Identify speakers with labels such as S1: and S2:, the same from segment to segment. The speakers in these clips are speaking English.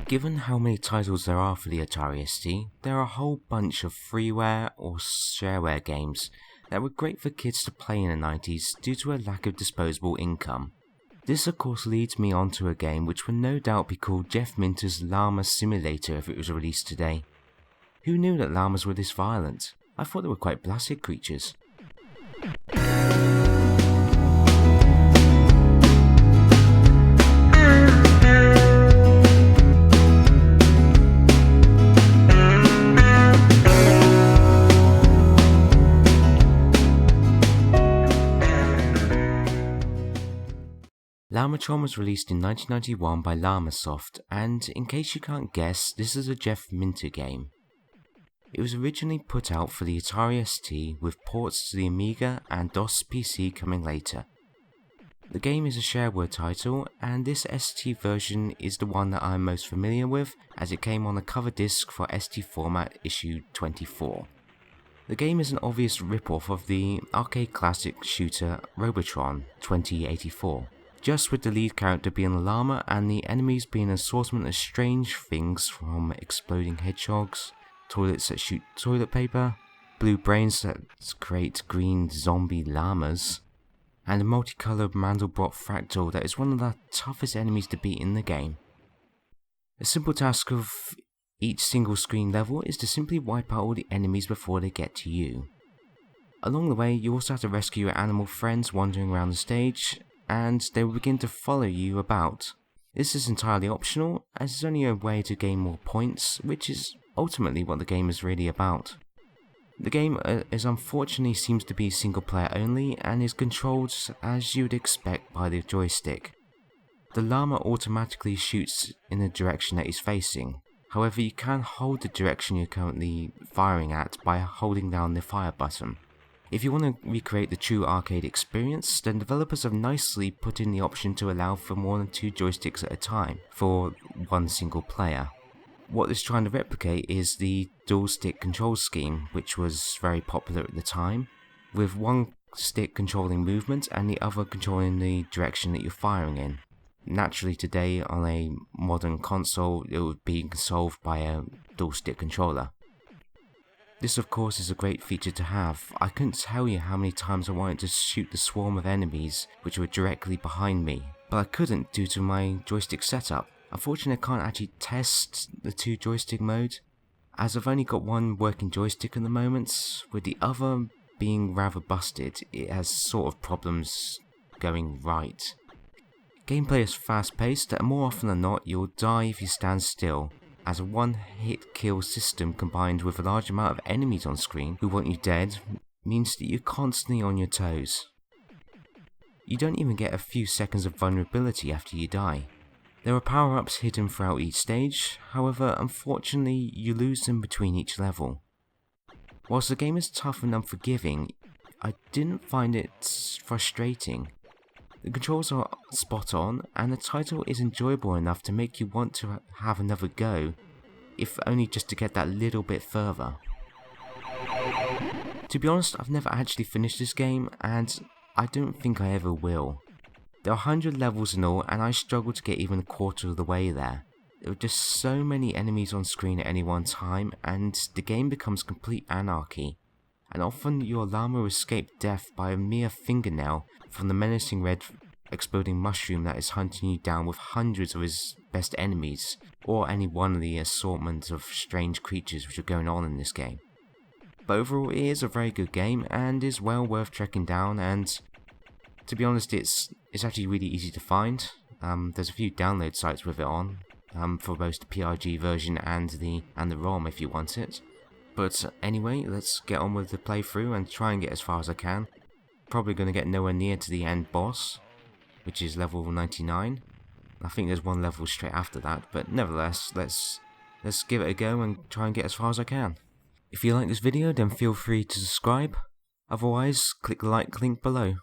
S1: Given how many titles there are for the Atari ST, there are a whole bunch of freeware or shareware games that were great for kids to play in the 90s due to a lack of disposable income. This of course leads me on to a game which would no doubt be called Jeff Minter's Llama Simulator if it was released today. Who knew that llamas were this violent? I thought they were quite placid creatures. Llamatron was released in 1991 by Llamasoft, and in case you can't guess, this is a Jeff Minter game. It was originally put out for the Atari ST with ports to the Amiga and DOS PC coming later. The game is a shareware title, and this ST version is the one that I'm most familiar with as it came on a cover disc for ST format issue 24. The game is an obvious rip-off of the arcade classic shooter Robotron 2084. Just with the lead character being a llama and the enemies being an assortment of strange things from exploding hedgehogs, toilets that shoot toilet paper, blue brains that create green zombie llamas, and a multicolored Mandelbrot fractal that is one of the toughest enemies to beat in the game. A simple task of each single screen level is to simply wipe out all the enemies before they get to you. Along the way you also have to rescue your animal friends wandering around the stage, and they will begin to follow you about. This is entirely optional, as it's only a way to gain more points, which is ultimately what the game is really about. The game unfortunately seems to be single player only, and is controlled as you would expect by the joystick. The llama automatically shoots in the direction that he's facing, however you can hold the direction you're currently firing at by holding down the fire button. If you want to recreate the true arcade experience, then developers have nicely put in the option to allow for more than 2 joysticks at a time for one single player. What it's trying to replicate is the dual stick control scheme, which was very popular at the time, with one stick controlling movement and the other controlling the direction that you're firing in. Naturally today on a modern console it would be solved by a dual stick controller. This of course is a great feature to have. I couldn't tell you how many times I wanted to shoot the swarm of enemies which were directly behind me, but I couldn't due to my joystick setup. Unfortunately I can't actually test the 2 joystick mode, as I've only got one working joystick at the moment, with the other being rather busted. It has sort of problems going right. Gameplay is fast paced, and more often than not you'll die if you stand still, as a one-hit kill system combined with a large amount of enemies on screen who want you dead means that you're constantly on your toes. You don't even get a few seconds of vulnerability after you die. There are power-ups hidden throughout each stage, however unfortunately you lose them between each level. Whilst the game is tough and unforgiving, I didn't find it frustrating. The controls are spot on, and the title is enjoyable enough to make you want to have another go, if only just to get that little bit further. To be honest, I've never actually finished this game, and I don't think I ever will. There are 100 levels in all, and I struggled to get even a quarter of the way there. There are just so many enemies on screen at any one time, and the game becomes complete anarchy. And often your llama will escape death by a mere fingernail from the menacing red exploding mushroom that is hunting you down with hundreds of his best enemies, or any one of the assortment of strange creatures which are going on in this game. But overall it is a very good game and is well worth tracking down, and to be honest it's actually really easy to find. There's a few download sites with it on, for both the PRG version and the ROM if you want it. But anyway, let's get on with the playthrough and try and get as far as I can. Probably going to get nowhere near to the end boss, which is level 99. I think there's one level straight after that, but nevertheless, let's give it a go and try and get as far as I can. If you like this video, then feel free to subscribe. Otherwise, click the like link below.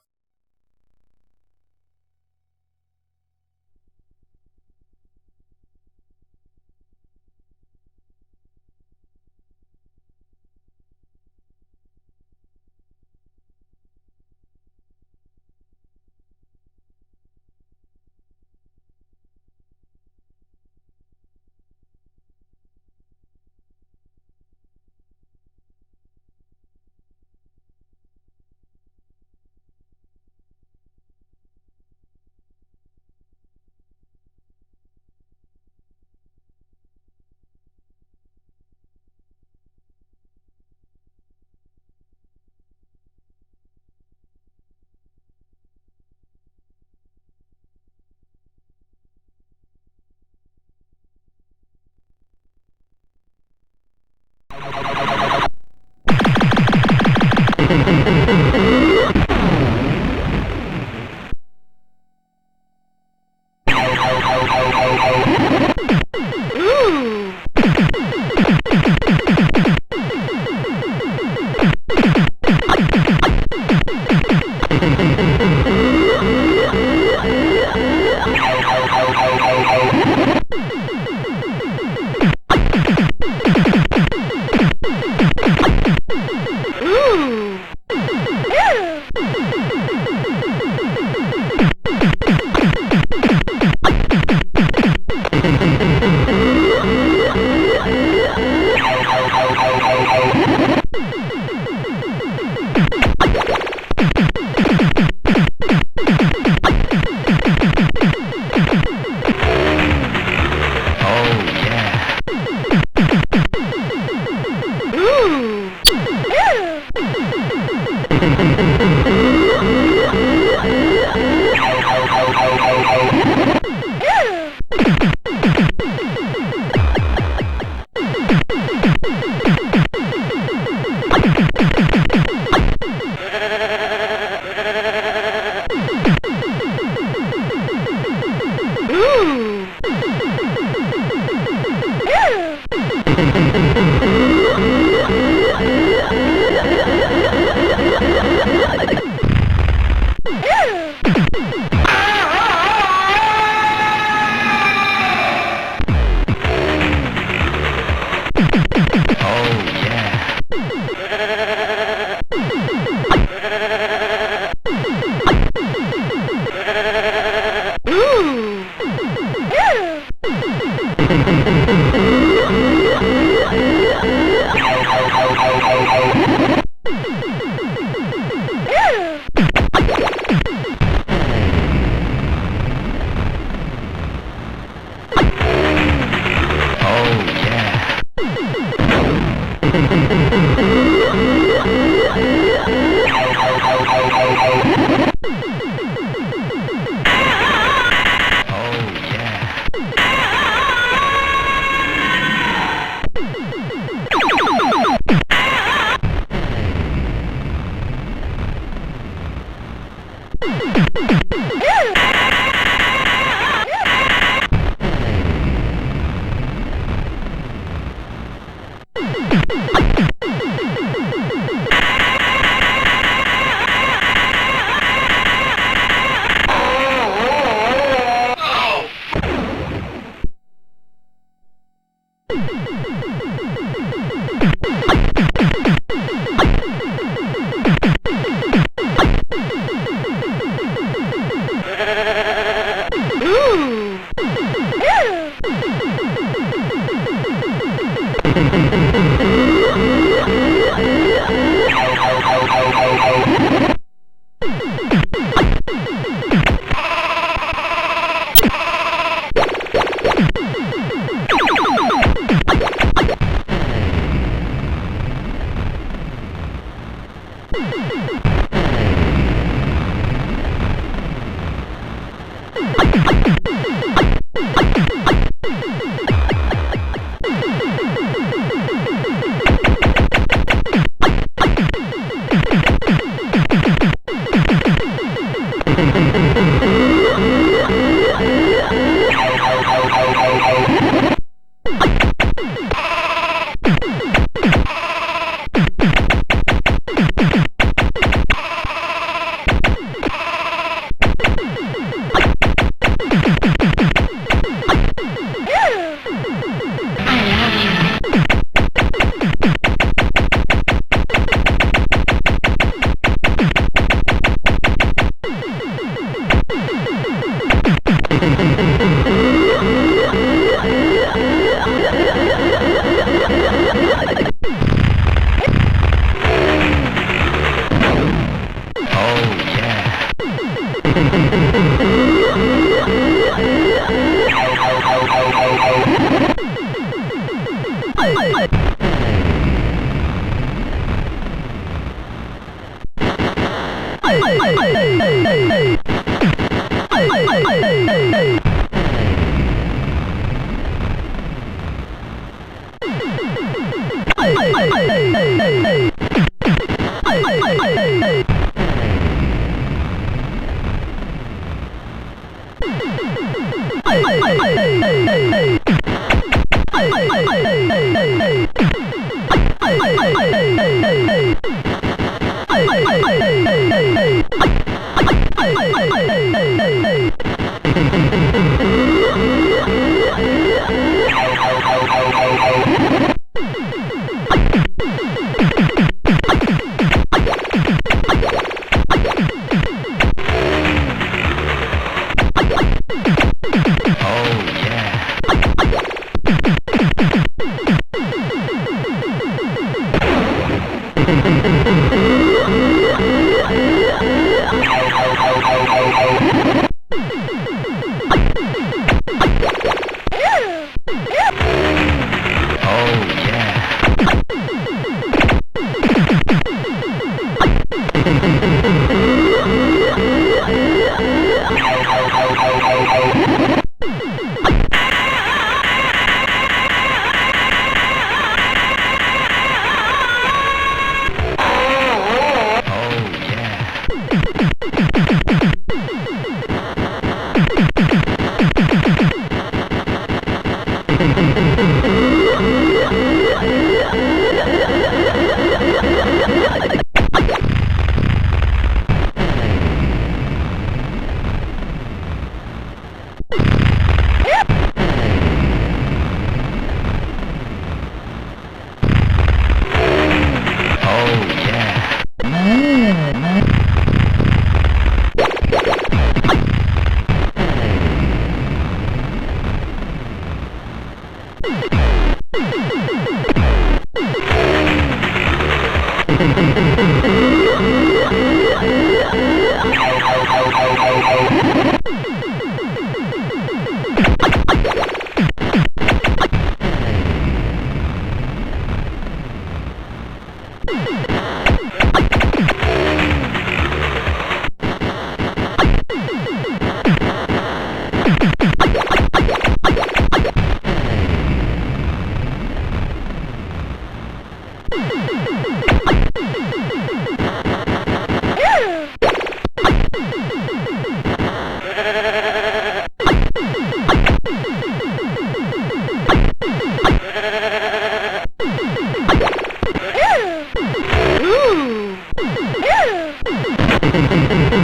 S2: You